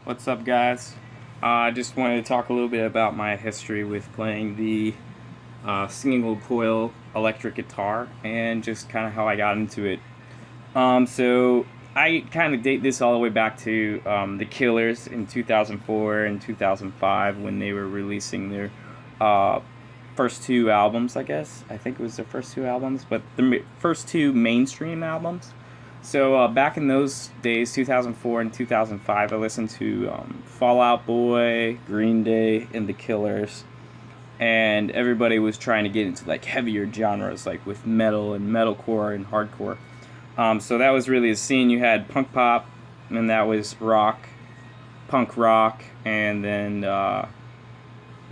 What's up, guys? I just wanted to talk a little bit about my history with playing the single coil electric guitar and just kind of how I got into it. So I kind of date this all the way back to the Killers in 2004 and 2005 when they were releasing their uh, first two albums, I guess. I think it was their first two albums, but the first two mainstream albums. So back in those days, 2004 and 2005, I listened to Fall Out Boy, Green Day, and The Killers. And everybody was trying to get into like heavier genres, like with metal and metalcore and hardcore. So that was really a scene. You had punk pop, and that was rock, punk rock, and then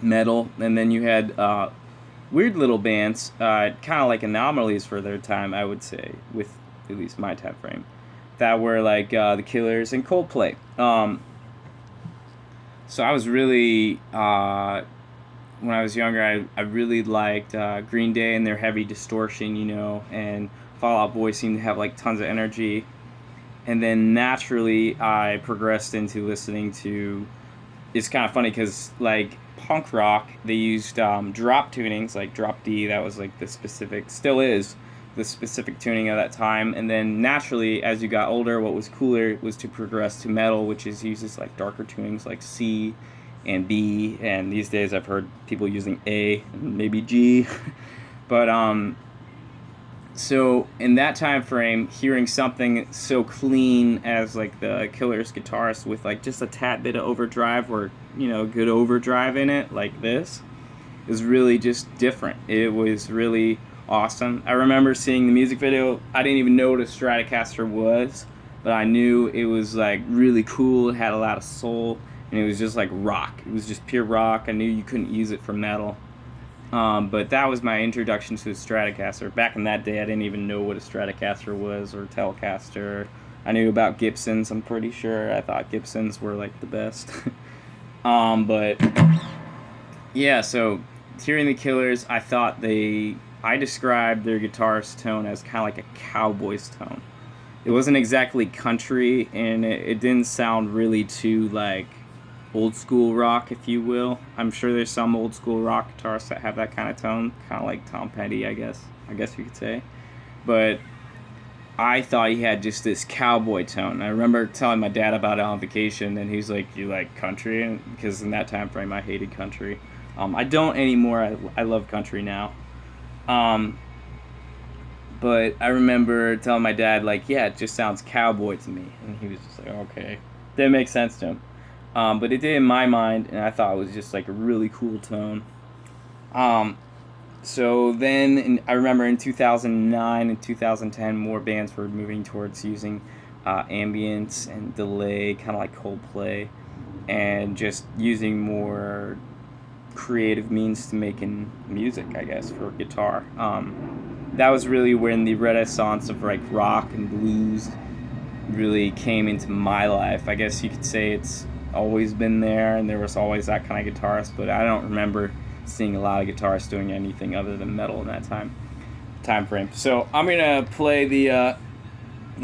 metal. And then you had weird little bands, kind of like anomalies for their time, I would say, with at least my time frame, that were like the Killers and Coldplay. So I was really, when I was younger, I really liked Green Day and their heavy distortion, and Fall Out Boy seemed to have like tons of energy. And then naturally, I progressed into listening to. It's kind of funny because like punk rock, they used drop tunings, like drop D. That was like the specific, still is the specific tuning of that time. And then naturally, as you got older, what was cooler was to progress to metal, which uses like darker tunings like C and B. And these days, I've heard people using A and maybe G. But so in that time frame, hearing something so clean as like the Killers guitarist with like just a tad bit of overdrive or good overdrive in it like this is really just different. It was really awesome. I remember seeing the music video. I didn't even know what a Stratocaster was, but I knew it was like really cool. It had a lot of soul, and it was just like rock. It was just pure rock. I knew you couldn't use it for metal. But that was my introduction to the Stratocaster. Back in that day, I didn't even know what a Stratocaster was or Telecaster. I knew about Gibsons, I'm pretty sure. I thought Gibsons were like the best. But yeah, so hearing the Killers, I described their guitarist tone as kind of like a cowboy's tone. It wasn't exactly country, and it didn't sound really too like old school rock, if you will. I'm sure there's some old school rock guitarists that have that kind of tone, kind of like Tom Petty, I guess you could say. But I thought he had just this cowboy tone. I remember telling my dad about it on vacation, and he's like, "You like country?" And because in that time frame, I hated country. I don't anymore. I love country now. But I remember telling my dad, like, "Yeah, it just sounds cowboy to me," and he was just like, "Okay," didn't make sense to him. But it did in my mind, and I thought it was just like a really cool tone. So then I remember in 2009 and 2010, more bands were moving towards using ambience and delay, kind of like Coldplay, and just using more creative means to making music, I guess, for guitar. That was really when the renaissance of like rock and blues really came into my life. I guess you could say it's always been there, and there was always that kind of guitarist, but I don't remember seeing a lot of guitarists doing anything other than metal in that time frame. So I'm gonna play the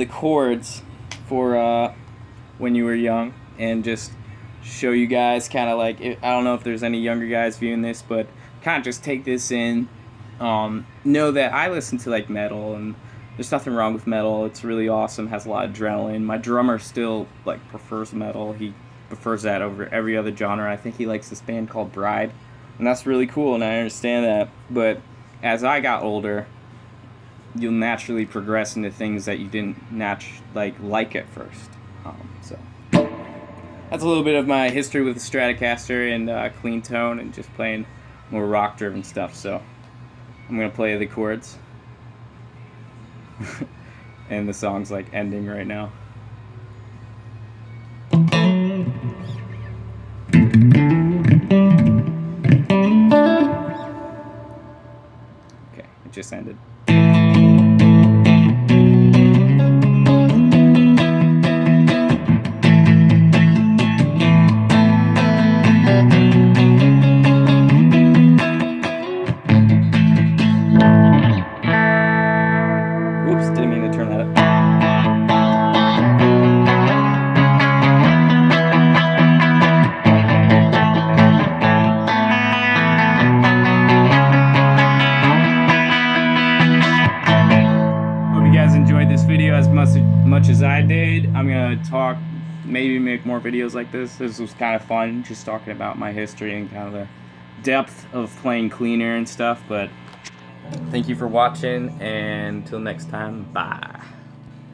chords for when you were young, and just show you guys kind of like, I don't know if there's any younger guys viewing this, but kind of just take this in. Know that I listen to like metal, and there's nothing wrong with metal. It's really awesome, has a lot of adrenaline. My drummer still like prefers metal. He prefers that over every other genre. I think he likes this band called Bride, and that's really cool, and I understand that. But as I got older, you'll naturally progress into things that you didn't like at first. So that's a little bit of my history with the Stratocaster and clean tone and just playing more rock-driven stuff. So I'm gonna play the chords, and the song's like ending right now. Okay, it just ended. Oops, didn't mean to turn that up. as I did. I'm gonna talk, maybe make more videos like this. This was kind of fun, just talking about my history and kind of the depth of playing cleaner and stuff. But thank you for watching, and until next time, bye.